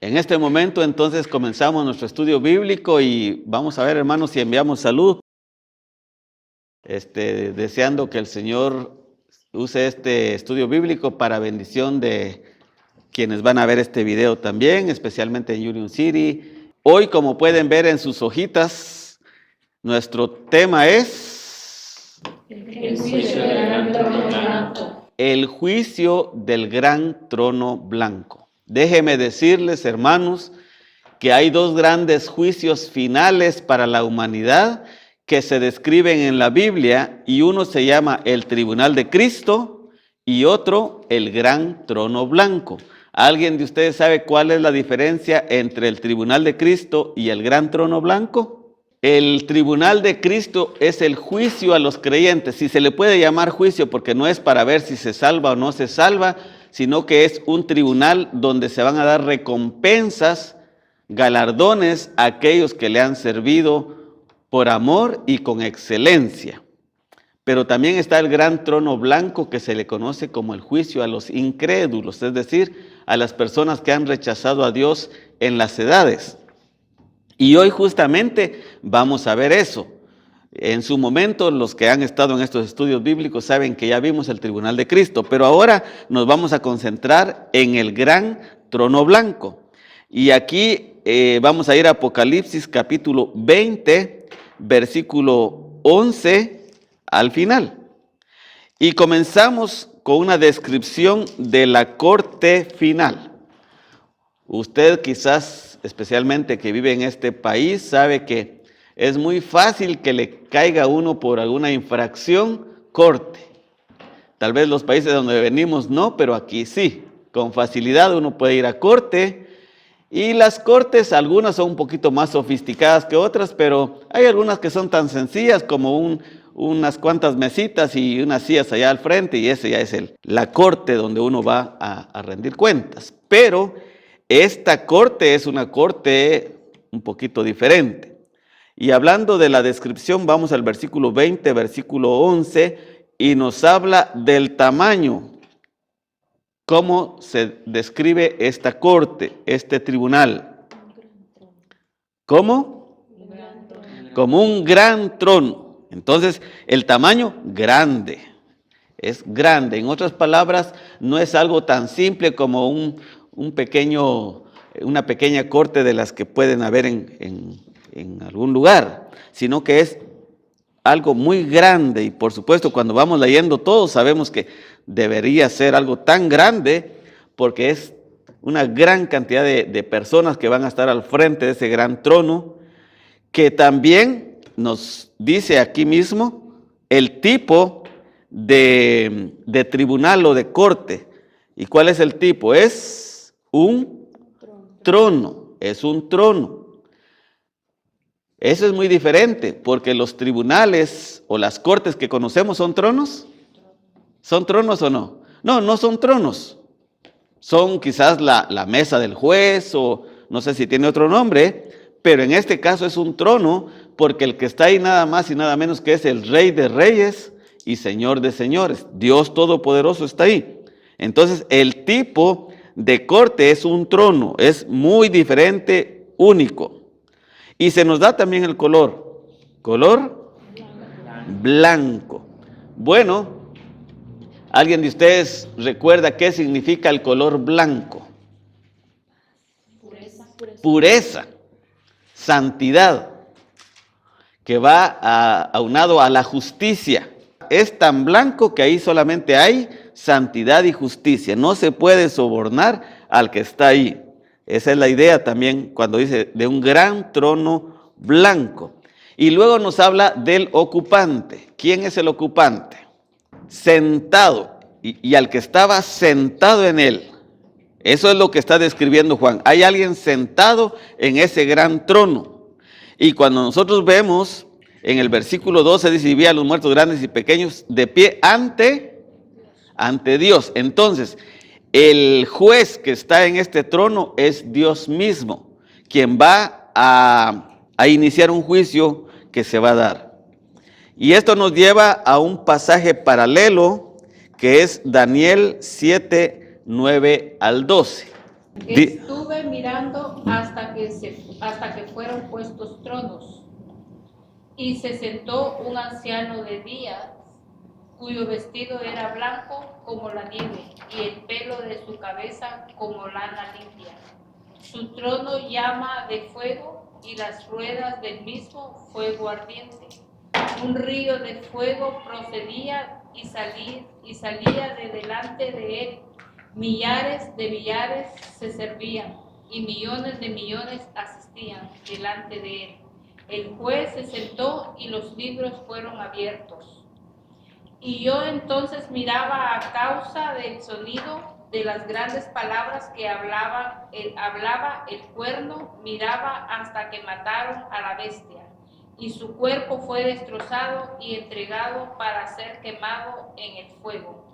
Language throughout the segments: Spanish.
En este momento entonces comenzamos nuestro estudio bíblico y vamos a ver, hermanos, si enviamos salud, deseando que el Señor use este estudio bíblico para bendición de quienes van a ver este video también, especialmente en Union City. Hoy, como pueden ver en sus hojitas, nuestro tema es el juicio del gran trono blanco. El juicio del gran trono blanco. Déjenme decirles, hermanos, que hay dos grandes juicios finales para la humanidad que se describen en la Biblia, y uno se llama el tribunal de Cristo y otro el gran trono blanco. ¿Alguien de ustedes sabe cuál es la diferencia entre el tribunal de Cristo y el gran trono blanco? El tribunal de Cristo es el juicio a los creyentes, si se le puede llamar juicio, porque no es para ver si se salva o no se salva, sino que es un tribunal donde se van a dar recompensas, galardones a aquellos que le han servido por amor y con excelencia. Pero también está el gran trono blanco, que se le conoce como el juicio a los incrédulos, es decir, a las personas que han rechazado a Dios en las edades. Y hoy justamente vamos a ver eso. En su momento, los que han estado en estos estudios bíblicos saben que ya vimos el tribunal de Cristo, pero ahora nos vamos a concentrar en el gran trono blanco. Y aquí vamos a ir a Apocalipsis capítulo 20, versículo 11 al final. Y comenzamos con una descripción de la corte final. Usted quizás, especialmente que vive en este país, sabe que es muy fácil que le caiga a uno por alguna infracción corte. Tal vez los países donde venimos no, pero aquí sí. Con facilidad uno puede ir a corte. Y las cortes, algunas son un poquito más sofisticadas que otras, pero hay algunas que son tan sencillas como unas cuantas mesitas y unas sillas allá al frente, y ese ya es la corte donde uno va a rendir cuentas. Pero esta corte es una corte un poquito diferente. Y hablando de la descripción, vamos al versículo 20, versículo 11, y nos habla del tamaño. ¿Cómo se describe esta corte, este tribunal? ¿Cómo? Como un gran trono. Entonces, el tamaño grande, es grande. En otras palabras, no es algo tan simple como una pequeña corte de las que pueden haber en algún lugar, sino que es algo muy grande. Y por supuesto, cuando vamos leyendo todos sabemos que debería ser algo tan grande, porque es una gran cantidad de personas que van a estar al frente de ese gran trono, que también nos dice aquí mismo el tipo de tribunal o de corte. ¿Y cuál es el tipo? Es un trono, es un trono. Eso es muy diferente, porque los tribunales o las cortes que conocemos son tronos. ¿Son tronos o no? No, no son tronos. Son quizás la mesa del juez, o no sé si tiene otro nombre, pero en este caso es un trono, porque el que está ahí nada más y nada menos que es el Rey de Reyes y Señor de Señores. Dios Todopoderoso está ahí. Entonces, el tipo de corte es un trono, es muy diferente, único. Y se nos da también el color blanco. Bueno, ¿alguien de ustedes recuerda qué significa el color blanco? Pureza, santidad, que va aunado a la justicia. Es tan blanco que ahí solamente hay santidad y justicia. No se puede sobornar al que está ahí. Esa es la idea también cuando dice de un gran trono blanco. Y luego nos habla del ocupante. ¿Quién es el ocupante? Sentado. Y al que estaba sentado en él. Eso es lo que está describiendo Juan. Hay alguien sentado en ese gran trono. Y cuando nosotros vemos en el versículo 12, dice, y vi a los muertos grandes y pequeños de pie ante Dios. Entonces, el juez que está en este trono es Dios mismo, quien va a iniciar un juicio que se va a dar. Y esto nos lleva a un pasaje paralelo que es Daniel 7, 9 al 12. Estuve mirando hasta que fueron puestos tronos, y se sentó un anciano de días, cuyo vestido era blanco como la nieve, y el pelo de su cabeza como lana limpia. Su trono llama de fuego, y las ruedas del mismo fuego ardiente. Un río de fuego procedía y salía de delante de él. Millares de millares se servían, y millones de millones asistían delante de él. El juez se sentó y los libros fueron abiertos. Y yo entonces miraba a causa del sonido de las grandes palabras que hablaba el cuerno, miraba hasta que mataron a la bestia, y su cuerpo fue destrozado y entregado para ser quemado en el fuego.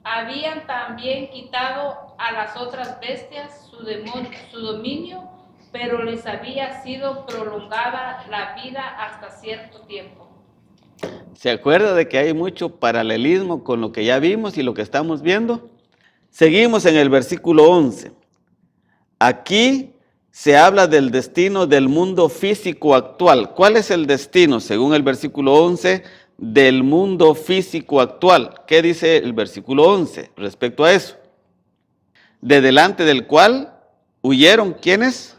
Habían también quitado a las otras bestias su dominio, pero les había sido prolongada la vida hasta cierto tiempo. ¿Se acuerda de que hay mucho paralelismo con lo que ya vimos y lo que estamos viendo? Seguimos en el versículo 11. Aquí se habla del destino del mundo físico actual. ¿Cuál es el destino, según el versículo 11, del mundo físico actual? ¿Qué dice el versículo 11 respecto a eso? De delante del cual huyeron, ¿quiénes?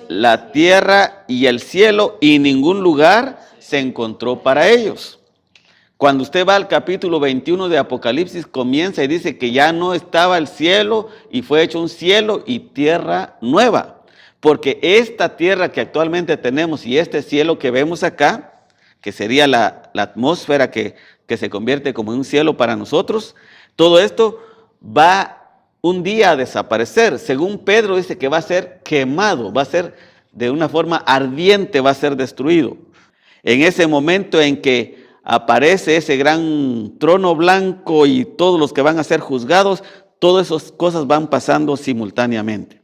La tierra y el cielo, y ningún lugar se encontró para ellos. Cuando usted va al capítulo 21 de Apocalipsis, comienza y dice que ya no estaba el cielo y fue hecho un cielo y tierra nueva. Porque esta tierra que actualmente tenemos y este cielo que vemos acá, que sería la atmósfera que se convierte como en un cielo para nosotros, todo esto va un día a desaparecer. Según Pedro dice que va a ser quemado, va a ser de una forma ardiente, va a ser destruido. En ese momento en que aparece ese gran trono blanco y todos los que van a ser juzgados, todas esas cosas van pasando simultáneamente.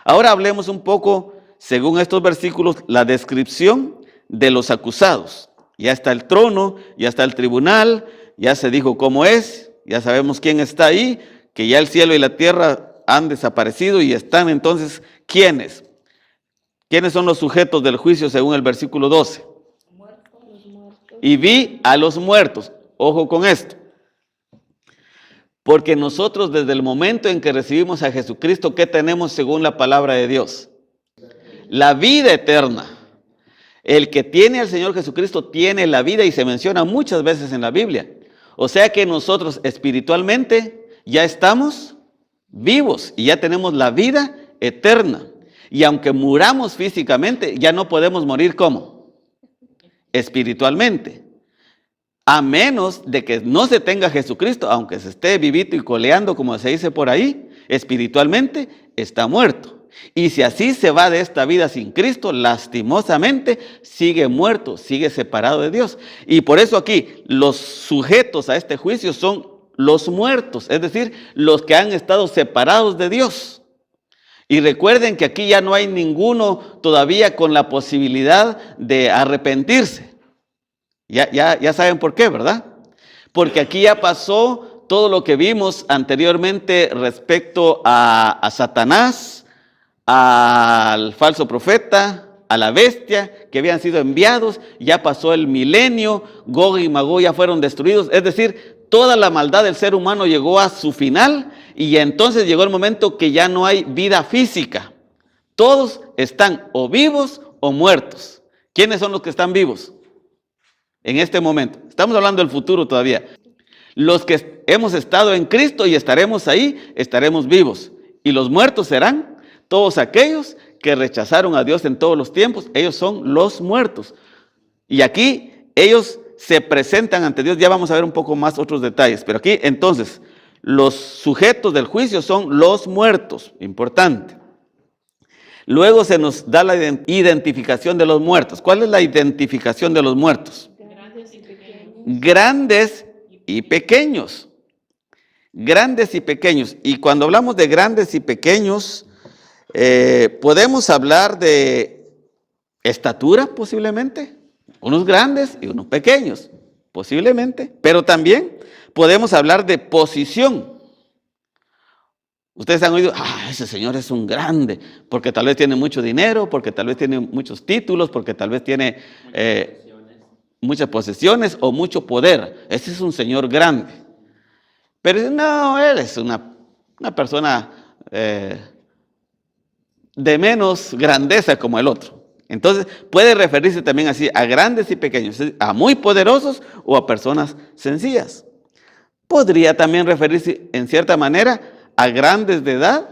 Ahora hablemos un poco, según estos versículos, la descripción de los acusados. Ya está el trono, ya está el tribunal, ya se dijo cómo es, ya sabemos quién está ahí, que ya el cielo y la tierra han desaparecido y están entonces, ¿quiénes? ¿Quiénes son los sujetos del juicio según el versículo 12? Y vi a los muertos. Ojo con esto. Porque nosotros desde el momento en que recibimos a Jesucristo, ¿qué tenemos según la palabra de Dios? La vida eterna. El que tiene al Señor Jesucristo tiene la vida y se menciona muchas veces en la Biblia. O sea que nosotros espiritualmente ya estamos vivos y ya tenemos la vida eterna. Y aunque muramos físicamente, ya no podemos morir ¿cómo? Espiritualmente. A menos de que no se tenga Jesucristo, aunque se esté vivito y coleando, como se dice por ahí, espiritualmente está muerto. Y si así se va de esta vida sin Cristo, lastimosamente sigue muerto, sigue separado de Dios. Y por eso aquí los sujetos a este juicio son los muertos, es decir, los que han estado separados de Dios. Y recuerden que aquí ya no hay ninguno todavía con la posibilidad de arrepentirse. Ya saben por qué, ¿verdad? Porque aquí ya pasó todo lo que vimos anteriormente respecto a Satanás, al falso profeta, a la bestia, que habían sido enviados. Ya pasó el milenio, Gog y Magog ya fueron destruidos. Es decir, toda la maldad del ser humano llegó a su final y entonces llegó el momento que ya no hay vida física. Todos están o vivos o muertos. ¿Quiénes son los que están vivos en este momento? Estamos hablando del futuro todavía. Los que hemos estado en Cristo y estaremos ahí, estaremos vivos. Y los muertos serán todos aquellos que rechazaron a Dios en todos los tiempos. Ellos son los muertos. Y aquí ellos se presentan ante Dios. Ya vamos a ver un poco más otros detalles. Pero aquí entonces los sujetos del juicio son los muertos. Importante. Luego se nos da la identificación de los muertos. ¿Cuál es la identificación de los muertos? Grandes y pequeños. Grandes y pequeños. Y cuando hablamos de grandes y pequeños, podemos hablar de estatura posiblemente. Unos grandes y unos pequeños, posiblemente. Pero también podemos hablar de posición. Ustedes han oído, ese señor es un grande, porque tal vez tiene mucho dinero, porque tal vez tiene muchos títulos, porque tal vez tiene muchas posesiones o mucho poder. Ese es un señor grande. Pero no, él es una persona de menos grandeza como el otro. Entonces puede referirse también así a grandes y pequeños, a muy poderosos o a personas sencillas. Podría también referirse en cierta manera a grandes de edad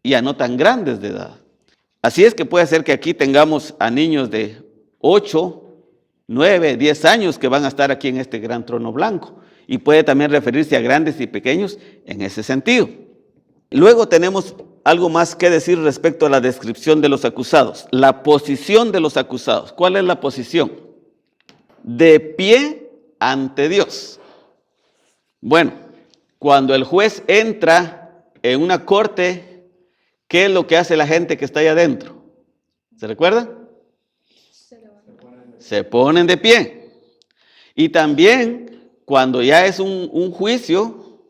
y a no tan grandes de edad. Así es que puede ser que aquí tengamos a niños de 8, 9, 10 años que van a estar aquí en este gran trono blanco. Y puede también referirse a grandes y pequeños en ese sentido. Luego tenemos algo más que decir respecto a la descripción de los acusados. La posición de los acusados. ¿Cuál es la posición? De pie ante Dios. Bueno, cuando el juez entra en una corte, ¿qué es lo que hace la gente que está ahí adentro? ¿Se recuerdan? Se ponen de pie. Y también cuando ya es un juicio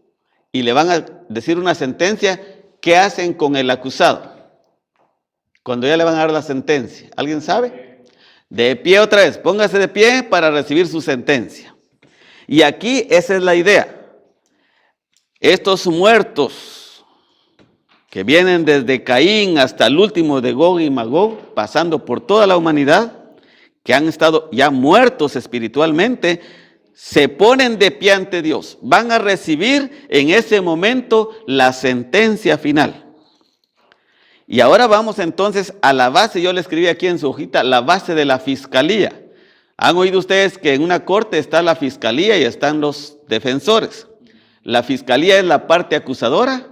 y le van a decir una sentencia, ¿qué hacen con el acusado? Cuando ya le van a dar la sentencia, ¿alguien sabe? De pie otra vez, póngase de pie para recibir su sentencia. Y aquí esa es la idea. Estos muertos que vienen desde Caín hasta el último de Gog y Magog, pasando por toda la humanidad, que han estado ya muertos espiritualmente, se ponen de pie ante Dios. Van a recibir en ese momento la sentencia final. Y ahora vamos entonces a la base, yo le escribí aquí en su hojita, la base de la fiscalía. ¿Han oído ustedes que en una corte está la fiscalía y están los defensores? La fiscalía es la parte acusadora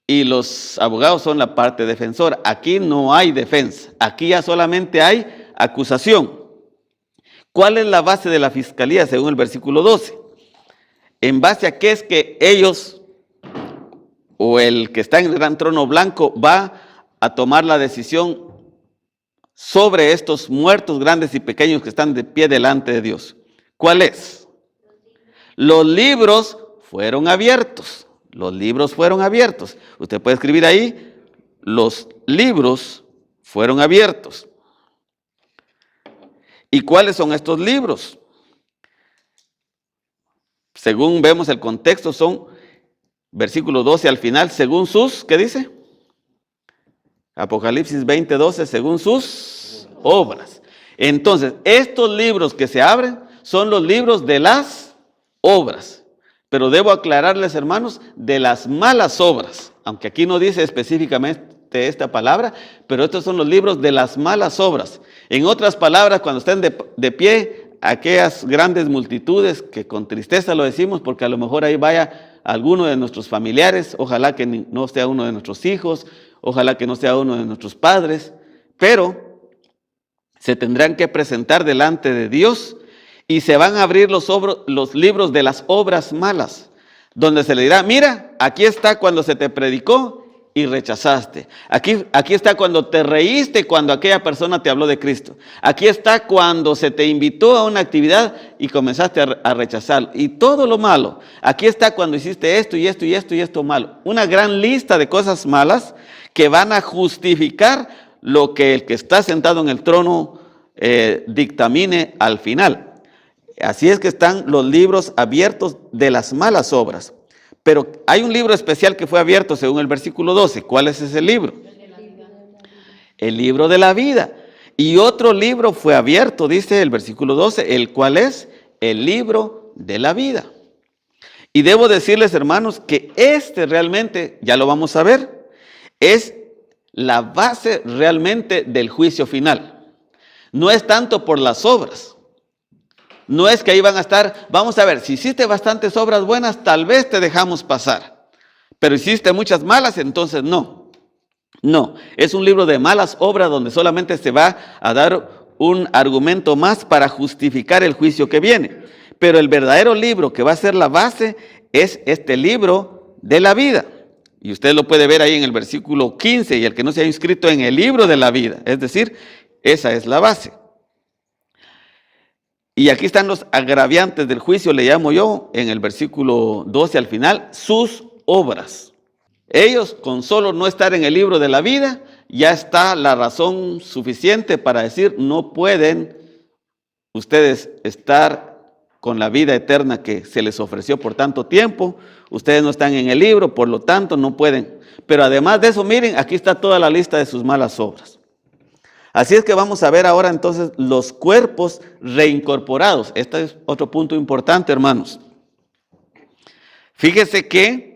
y los abogados son la parte defensora. Aquí no hay defensa, aquí ya solamente hay acusación. ¿Cuál es la base de la fiscalía según el versículo 12? ¿En base a qué es que ellos o el que está en el gran trono blanco va a tomar la decisión sobre estos muertos grandes y pequeños que están de pie delante de Dios? ¿Cuál es? Los libros fueron abiertos. Los libros fueron abiertos. Usted puede escribir ahí, los libros fueron abiertos. ¿Y cuáles son estos libros? Según vemos el contexto, son versículo 12 al final, según sus, ¿qué dice? Apocalipsis 20:12, según sus obras. Entonces, estos libros que se abren son los libros de las obras. Pero debo aclararles, hermanos, de las malas obras. Aunque aquí no dice específicamente esta palabra, pero estos son los libros de las malas obras. En otras palabras, cuando estén de pie, aquellas grandes multitudes que con tristeza lo decimos, porque a lo mejor ahí vaya alguno de nuestros familiares, ojalá que no sea uno de nuestros hijos, ojalá que no sea uno de nuestros padres, pero se tendrán que presentar delante de Dios y se van a abrir los libros de las obras malas, donde se le dirá, mira, aquí está cuando se te predicó y rechazaste. Aquí está cuando te reíste cuando aquella persona te habló de Cristo. Aquí está cuando se te invitó a una actividad y comenzaste a rechazarlo. Y todo lo malo. Aquí está cuando hiciste esto y esto y esto y esto malo. Una gran lista de cosas malas que van a justificar lo que el que está sentado en el trono dictamine al final. Así es que están los libros abiertos de las malas obras. Pero hay un libro especial que fue abierto según el versículo 12. ¿Cuál es ese libro? El libro de la vida. Y otro libro fue abierto, dice el versículo 12, el cual es el libro de la vida. Y debo decirles, hermanos, que este realmente, ya lo vamos a ver, es la base realmente del juicio final. No es tanto por las obras. No es que ahí van a estar, vamos a ver, si hiciste bastantes obras buenas, tal vez te dejamos pasar. Pero hiciste muchas malas, entonces no. No, es un libro de malas obras donde solamente se va a dar un argumento más para justificar el juicio que viene. Pero el verdadero libro que va a ser la base es este libro de la vida. Y usted lo puede ver ahí en el versículo 15, y el que no se ha inscrito en el libro de la vida. Es decir, esa es la base. Y aquí están los agraviantes del juicio, le llamo yo, en el versículo 12 al final, sus obras. ellos con solo no estar en el libro de la vida, ya está la razón suficiente para decir, no pueden ustedes estar con la vida eterna que se les ofreció por tanto tiempo. Ustedes no están en el libro, por lo tanto no pueden. Pero además de eso, miren, aquí está toda la lista de sus malas obras. Así es que vamos a ver ahora entonces los cuerpos reincorporados. Este es otro punto importante, hermanos. Fíjese que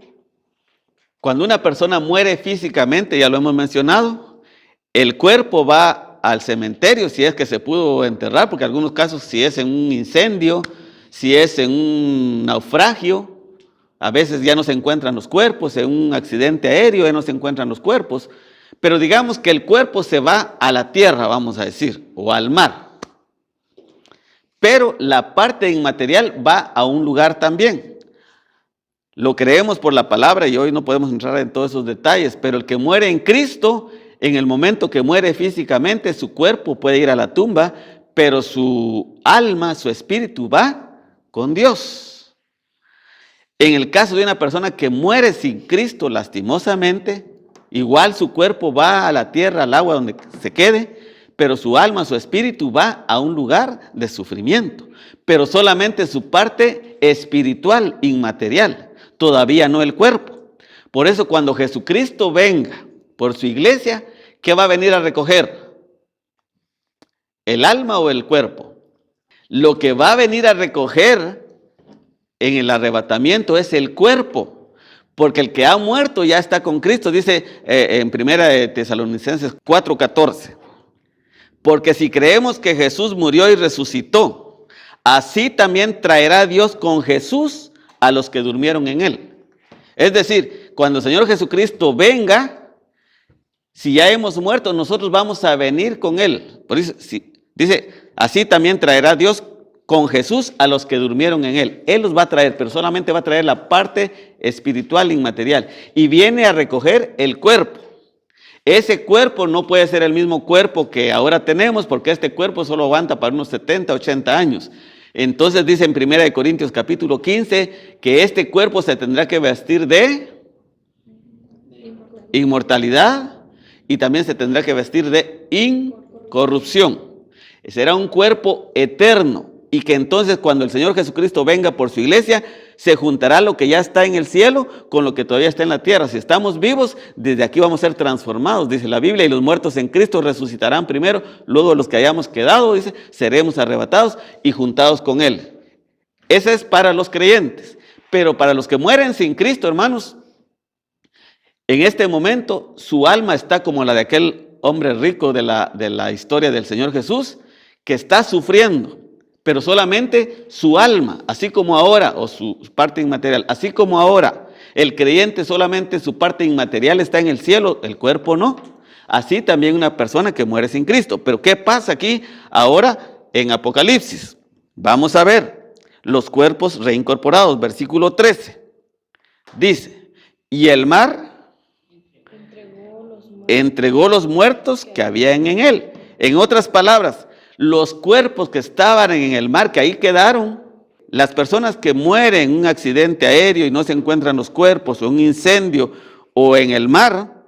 cuando una persona muere físicamente, ya lo hemos mencionado, el cuerpo va al cementerio, si es que se pudo enterrar, porque en algunos casos si es en un incendio, si es en un naufragio, a veces ya no se encuentran los cuerpos, en un accidente aéreo ya no se encuentran los cuerpos, pero digamos que el cuerpo se va a la tierra, vamos a decir, o al mar. Pero la parte inmaterial va a un lugar también. Lo creemos por la palabra y hoy no podemos entrar en todos esos detalles, pero el que muere en Cristo, en el momento que muere físicamente, su cuerpo puede ir a la tumba, pero su alma, su espíritu va con Dios. En el caso de una persona que muere sin Cristo lastimosamente, igual su cuerpo va a la tierra, al agua donde se quede, pero su alma, su espíritu va a un lugar de sufrimiento, pero solamente su parte espiritual, inmaterial. Todavía no el cuerpo. Por eso cuando Jesucristo venga por su iglesia, ¿qué va a venir a recoger? ¿El alma o el cuerpo? Lo que va a venir a recoger en el arrebatamiento es el cuerpo, porque el que ha muerto ya está con Cristo, dice en 1 Tesalonicenses 4:14. Porque si creemos que Jesús murió y resucitó, así también traerá Dios con Jesús a los que durmieron en él. Es decir, cuando el Señor Jesucristo venga, si ya hemos muerto, nosotros vamos a venir con él. Por eso, dice, así también traerá Dios con Jesús a los que durmieron en él. Él los va a traer, pero solamente va a traer la parte espiritual inmaterial. Y viene a recoger el cuerpo. Ese cuerpo no puede ser el mismo cuerpo que ahora tenemos, porque este cuerpo solo aguanta para unos 70, 80 años. Entonces dice en 1 Corintios capítulo 15 que este cuerpo se tendrá que vestir de inmortalidad y también se tendrá que vestir de incorrupción. Será un cuerpo eterno y que entonces cuando el Señor Jesucristo venga por su iglesia, se juntará lo que ya está en el cielo con lo que todavía está en la tierra. Si estamos vivos, desde aquí vamos a ser transformados, dice la Biblia, y los muertos en Cristo resucitarán primero, luego los que hayamos quedado, dice, seremos arrebatados y juntados con Él. Ese es para los creyentes, pero para los que mueren sin Cristo, hermanos, en este momento su alma está como la de aquel hombre rico de la historia del Señor Jesús, que está sufriendo. Pero solamente su alma, así como ahora, o su parte inmaterial, así como ahora, el creyente solamente su parte inmaterial está en el cielo, el cuerpo no. Así también una persona que muere sin Cristo. Pero ¿qué pasa aquí ahora en Apocalipsis? Vamos a ver los cuerpos reincorporados, versículo 13. Dice, y el mar entregó los muertos que habían en él. En otras palabras, los cuerpos que estaban en el mar, que ahí quedaron, las personas que mueren en un accidente aéreo y no se encuentran los cuerpos, o un incendio, o en el mar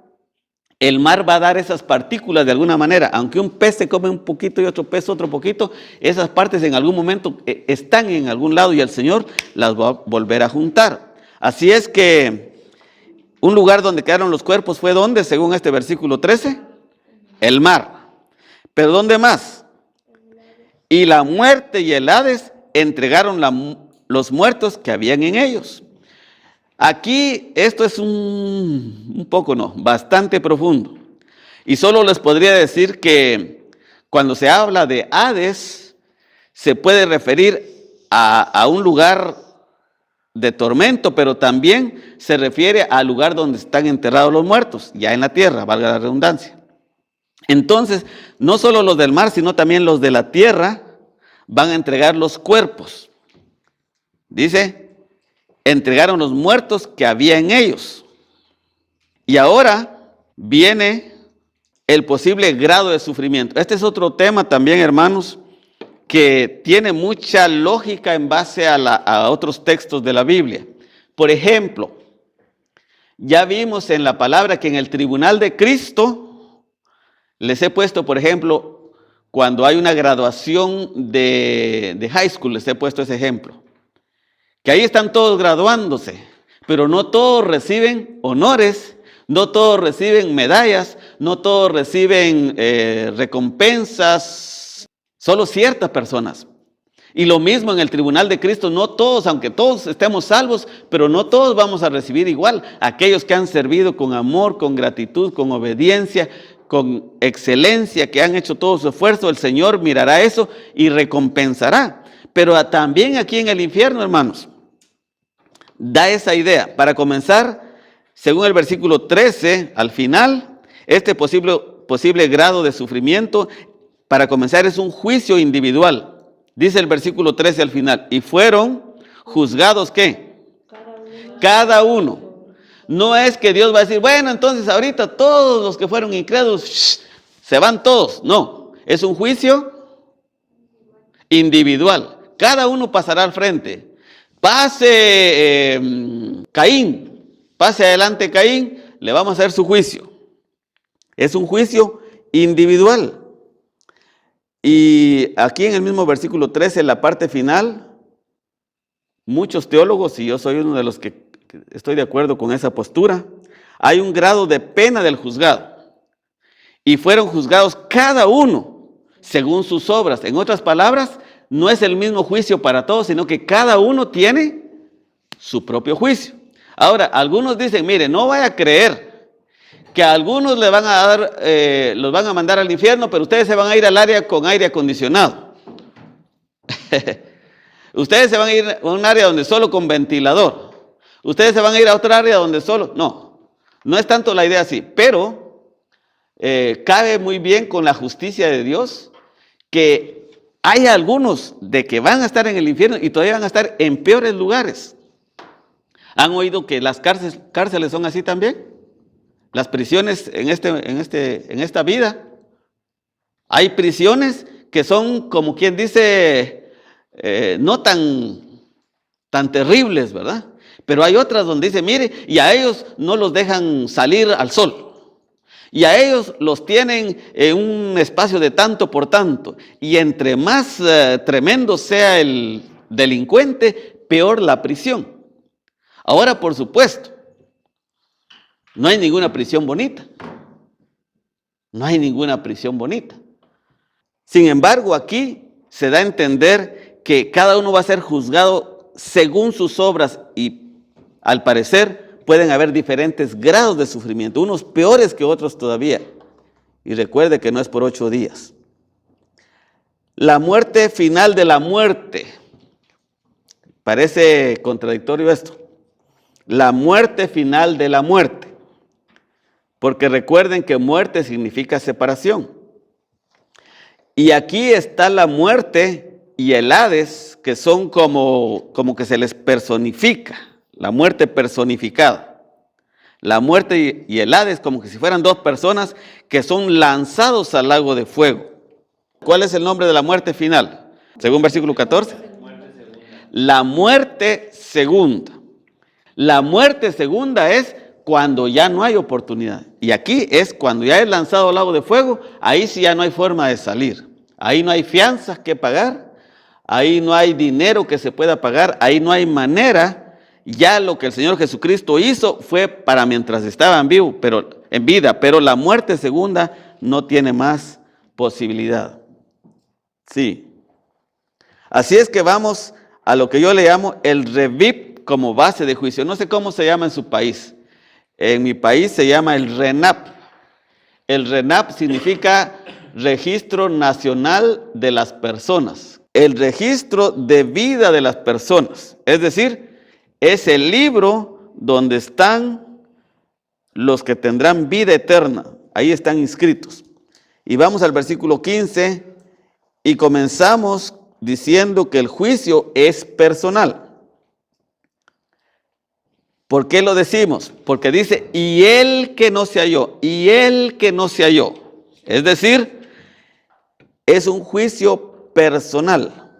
va a dar esas partículas de alguna manera. Aunque un pez se come un poquito y otro pez otro poquito, esas partes en algún momento están en algún lado y el Señor las va a volver a juntar. Así es que un lugar donde quedaron los cuerpos fue ¿dónde? Según este versículo 13, el mar. ¿Pero dónde más? Y la muerte y el Hades entregaron los muertos que habían en ellos. Aquí esto es bastante profundo. Y solo les podría decir que cuando se habla de Hades, se puede referir a un lugar de tormento, pero también se refiere al lugar donde están enterrados los muertos, ya en la tierra, valga la redundancia. Entonces, no solo los del mar, sino también los de la tierra van a entregar los cuerpos. Dice, entregaron los muertos que había en ellos. Y ahora viene el posible grado de sufrimiento. Este es otro tema también, hermanos, que tiene mucha lógica en base a otros textos de la Biblia. Por ejemplo, Ya vimos en la palabra que en el tribunal de Cristo, les he puesto, por ejemplo, cuando hay una graduación de high school, les he puesto ese ejemplo. Que ahí están todos graduándose, pero no todos reciben honores, no todos reciben medallas, no todos reciben recompensas, solo ciertas personas. Y lo mismo en el tribunal de Cristo, no todos, aunque todos estemos salvos, pero no todos vamos a recibir igual. Aquellos que han servido con amor, con gratitud, con obediencia, con excelencia, que han hecho todo su esfuerzo, el Señor mirará eso y recompensará. Pero también aquí en el infierno, hermanos, da esa idea. Para comenzar, según el versículo 13, al final, este posible grado de sufrimiento, para comenzar, es un juicio individual. Dice el versículo 13 al final, y fueron juzgados, ¿qué? Cada uno. No es que Dios va a decir, bueno, entonces ahorita todos los que fueron incrédulos, se van todos. No, es un juicio individual. Cada uno pasará al frente. Pase Caín, pase adelante Caín, le vamos a hacer su juicio. Es un juicio individual. Y aquí en el mismo versículo 13, en la parte final, muchos teólogos, y yo soy uno de los que estoy de acuerdo con esa postura, hay un grado de pena del juzgado. Y fueron juzgados cada uno según sus obras. En otras palabras, no es el mismo juicio para todos, sino que cada uno tiene su propio juicio. Ahora, algunos dicen, mire, no vaya a creer que a algunos le van a dar, los van a mandar al infierno, pero ustedes se van a ir al área con aire acondicionado. Ustedes se van a ir a un área donde solo con ventilador. Ustedes se van a ir a otra área donde solo... No es tanto la idea así, pero cabe muy bien con la justicia de Dios que hay algunos de que van a estar en el infierno y todavía van a estar en peores lugares. ¿Han oído que las cárceles son así también? Las prisiones en esta vida. Hay prisiones que son, como quien dice, no tan terribles, ¿verdad? Pero hay otras donde dice, mire, y a ellos no los dejan salir al sol. Y a ellos los tienen en un espacio de tanto por tanto. Y entre más tremendo sea el delincuente, peor la prisión. Ahora, por supuesto, no hay ninguna prisión bonita. No hay ninguna prisión bonita. Sin embargo, aquí se da a entender que cada uno va a ser juzgado según sus obras y, al parecer, pueden haber diferentes grados de sufrimiento, unos peores que otros todavía. Y recuerde que no es por 8 días. La muerte final de la muerte. Parece contradictorio esto. La muerte final de la muerte. Porque recuerden que muerte significa separación. Y aquí está la muerte y el Hades, que son como que se les personifica. La muerte personificada. La muerte y el Hades como que si fueran dos personas que son lanzados al lago de fuego. ¿Cuál es el nombre de la muerte final? Según versículo 14. La muerte segunda. La muerte segunda es cuando ya no hay oportunidad. Y aquí es cuando ya es lanzado al lago de fuego, ahí sí ya no hay forma de salir. Ahí no hay fianzas que pagar, ahí no hay dinero que se pueda pagar, ahí no hay manera. Ya lo que el Señor Jesucristo hizo fue para mientras estaban vivos, pero en vida, pero la muerte segunda no tiene más posibilidad. Sí. Así es que vamos a lo que yo le llamo el REVIP como base de juicio. No sé cómo se llama en su país. En mi país se llama el RENAP. El RENAP significa Registro Nacional de las Personas. El registro de vida de las personas. Es decir, es el libro donde están los que tendrán vida eterna. Ahí están inscritos. Y vamos al versículo 15 y comenzamos diciendo que el juicio es personal. ¿Por qué lo decimos? Porque dice, y el que no se halló, y el que no se halló. Es decir, es un juicio personal.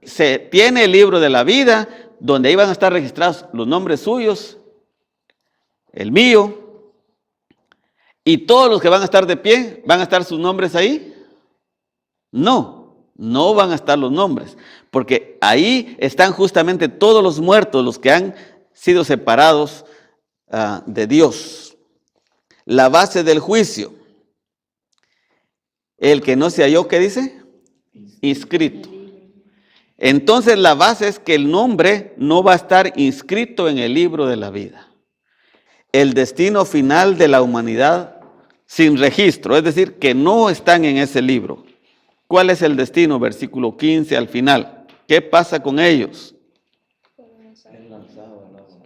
Se tiene el libro de la vida, donde ahí van a estar registrados los nombres suyos, el mío, y todos los que van a estar de pie, ¿van a estar sus nombres ahí? No, no van a estar los nombres, porque ahí están justamente todos los muertos, los que han sido separados de Dios. La base del juicio. El que no se halló, ¿qué dice? Inscrito. Entonces la base es que el nombre no va a estar inscrito en el libro de la vida. El destino final de la humanidad sin registro, es decir, que no están en ese libro. ¿Cuál es el destino? Versículo 15 al final. ¿Qué pasa con ellos?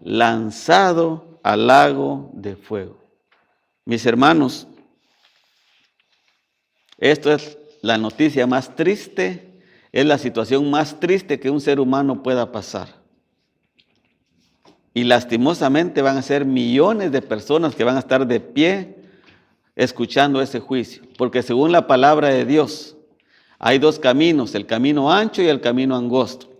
Lanzado al lago de fuego. Mis hermanos, esto es la noticia más triste, es la situación más triste que un ser humano pueda pasar. Y lastimosamente van a ser millones de personas que van a estar de pie escuchando ese juicio. Porque según la palabra de Dios, hay dos caminos, el camino ancho y el camino angosto.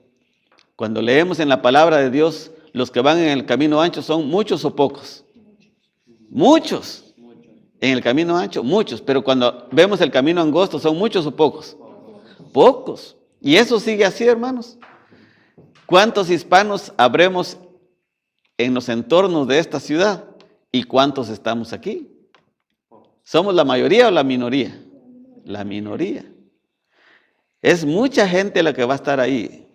Cuando leemos en la palabra de Dios, los que van en el camino ancho son muchos o pocos. Muchos. En el camino ancho, muchos. Pero cuando vemos el camino angosto, ¿son muchos o pocos? Pocos. Y eso sigue así, hermanos. ¿Cuántos hispanos habremos en los entornos de esta ciudad? ¿Y cuántos estamos aquí? ¿Somos la mayoría o la minoría? La minoría. Es mucha gente la que va a estar ahí.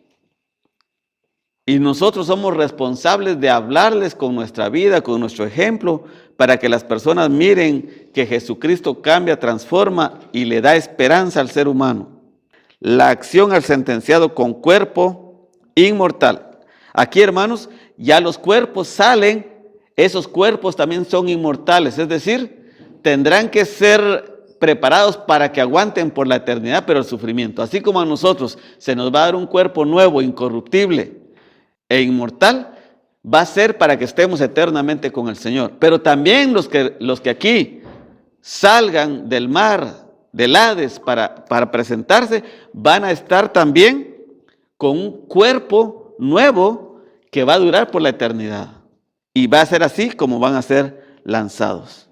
Y nosotros somos responsables de hablarles con nuestra vida, con nuestro ejemplo, para que las personas miren que Jesucristo cambia, transforma y le da esperanza al ser humano. La acción al sentenciado con cuerpo inmortal. Aquí, hermanos, ya los cuerpos salen, esos cuerpos también son inmortales, es decir, tendrán que ser preparados para que aguanten por la eternidad, pero el sufrimiento. Así como a nosotros se nos va a dar un cuerpo nuevo, incorruptible e inmortal, va a ser para que estemos eternamente con el Señor. Pero también los que aquí salgan del mar, del Hades, para presentarse, van a estar también con un cuerpo nuevo que va a durar por la eternidad. Y va a ser así como van a ser lanzados.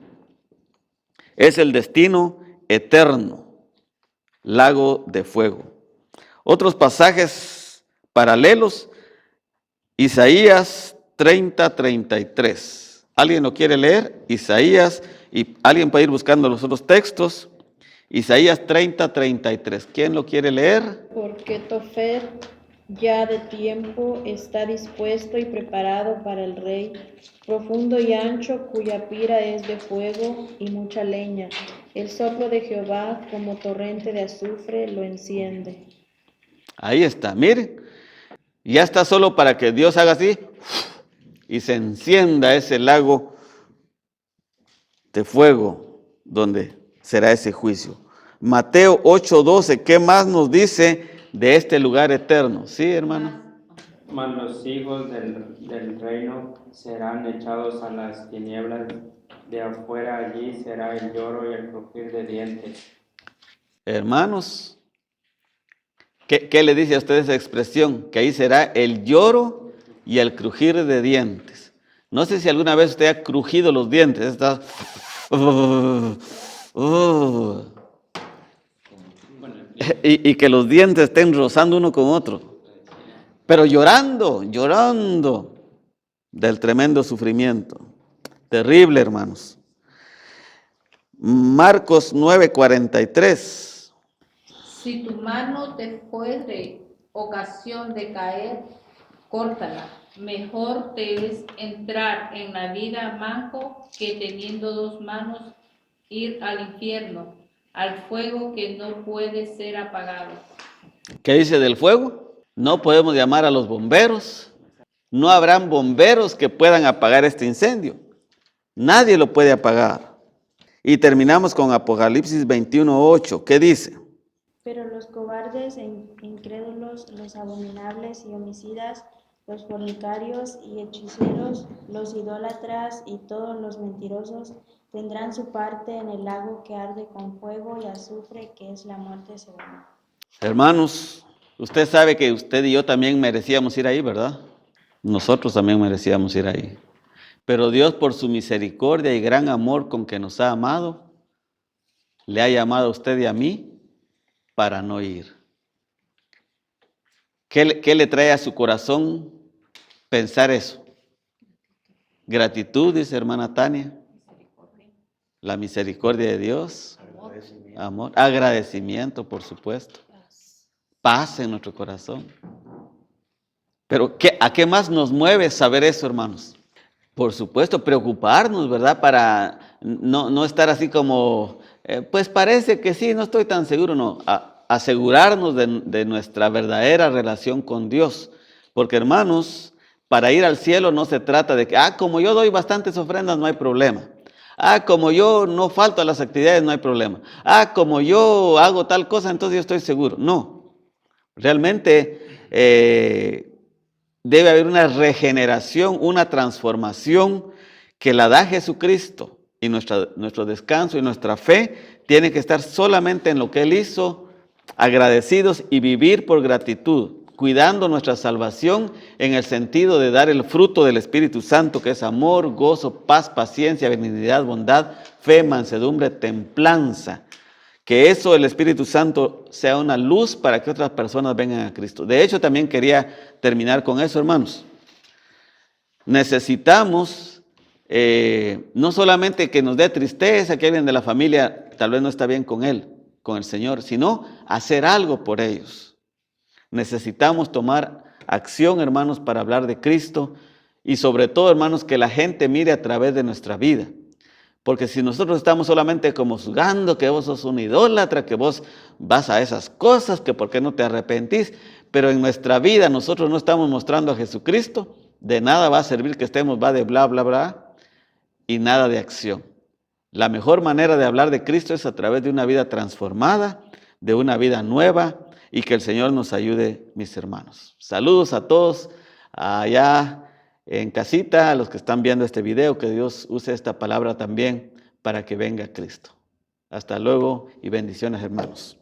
Es el destino eterno, lago de fuego. Otros pasajes paralelos, Isaías 30:33. ¿Alguien lo quiere leer? Isaías, y alguien puede ir buscando los otros textos. Isaías 30:33. ¿Quién lo quiere leer? Porque Tofet ya de tiempo está dispuesto y preparado para el rey, profundo y ancho, cuya pira es de fuego y mucha leña. El soplo de Jehová, como torrente de azufre, lo enciende. Ahí está, miren. Ya está solo para que Dios haga así y se encienda ese lago de fuego donde será ese juicio. Mateo 8:12, ¿qué más nos dice de este lugar eterno? ¿Sí, hermano? Mas los hijos del reino serán echados a las tinieblas de afuera, allí será el lloro y el crujir de dientes. Hermanos, ¿qué le dice a usted esa expresión? Que ahí será el lloro y el crujir de dientes. No sé si alguna vez usted ha crujido los dientes. Está... Y que los dientes estén rozando uno con otro. Pero llorando del tremendo sufrimiento. Terrible, hermanos. Marcos 9:43. Si tu mano te fuere ocasión de caer, córtala. Mejor te es entrar en la vida manco que teniendo dos manos ir al infierno, al fuego que no puede ser apagado. ¿Qué dice del fuego? No podemos llamar a los bomberos. No habrán bomberos que puedan apagar este incendio. Nadie lo puede apagar. Y terminamos con Apocalipsis 21:8. ¿Qué dice? Pero los cobardes e incrédulos, los abominables y homicidas, los fornicarios y hechiceros, los idólatras y todos los mentirosos tendrán su parte en el lago que arde con fuego y azufre, que es la muerte segunda. Hermanos, usted sabe que usted y yo también merecíamos ir ahí, ¿verdad? Nosotros también merecíamos ir ahí. Pero Dios, por su misericordia y gran amor con que nos ha amado, le ha llamado a usted y a mí para no ir. ¿Qué le trae a su corazón pensar eso? Gratitud, dice hermana Tania. La misericordia de Dios. Amor. Agradecimiento, por supuesto. Paz en nuestro corazón. Pero ¿a qué más nos mueve saber eso, hermanos? Por supuesto, preocuparnos, ¿verdad? Para no estar así como, pues parece que sí, no estoy tan seguro, no. Asegurarnos de nuestra verdadera relación con Dios. Porque, hermanos, para ir al cielo no se trata de que, como yo doy bastantes ofrendas, no hay problema. Como yo no falto a las actividades, no hay problema. Como yo hago tal cosa, entonces yo estoy seguro. No. Realmente debe haber una regeneración, una transformación que la da Jesucristo. Y nuestro descanso y nuestra fe tiene que estar solamente en lo que Él hizo, agradecidos y vivir por gratitud, cuidando nuestra salvación en el sentido de dar el fruto del Espíritu Santo, que es amor, gozo, paz, paciencia, benignidad, bondad, fe, mansedumbre, templanza. Que eso, el Espíritu Santo, sea una luz para que otras personas vengan a Cristo. De hecho, también quería terminar con eso, hermanos. Necesitamos no solamente que nos dé tristeza, que alguien de la familia tal vez no está bien con él, con el Señor, sino hacer algo por ellos. Necesitamos tomar acción, hermanos, para hablar de Cristo y sobre todo, hermanos, que la gente mire a través de nuestra vida. Porque si nosotros estamos solamente como juzgando que vos sos un idólatra, que vos vas a esas cosas, que por qué no te arrepentís, pero en nuestra vida nosotros no estamos mostrando a Jesucristo, de nada va a servir que estemos de bla, bla, bla, y nada de acción. La mejor manera de hablar de Cristo es a través de una vida transformada, de una vida nueva, y que el Señor nos ayude, mis hermanos. Saludos a todos allá en casita, a los que están viendo este video, que Dios use esta palabra también para que venga Cristo. Hasta luego y bendiciones, hermanos.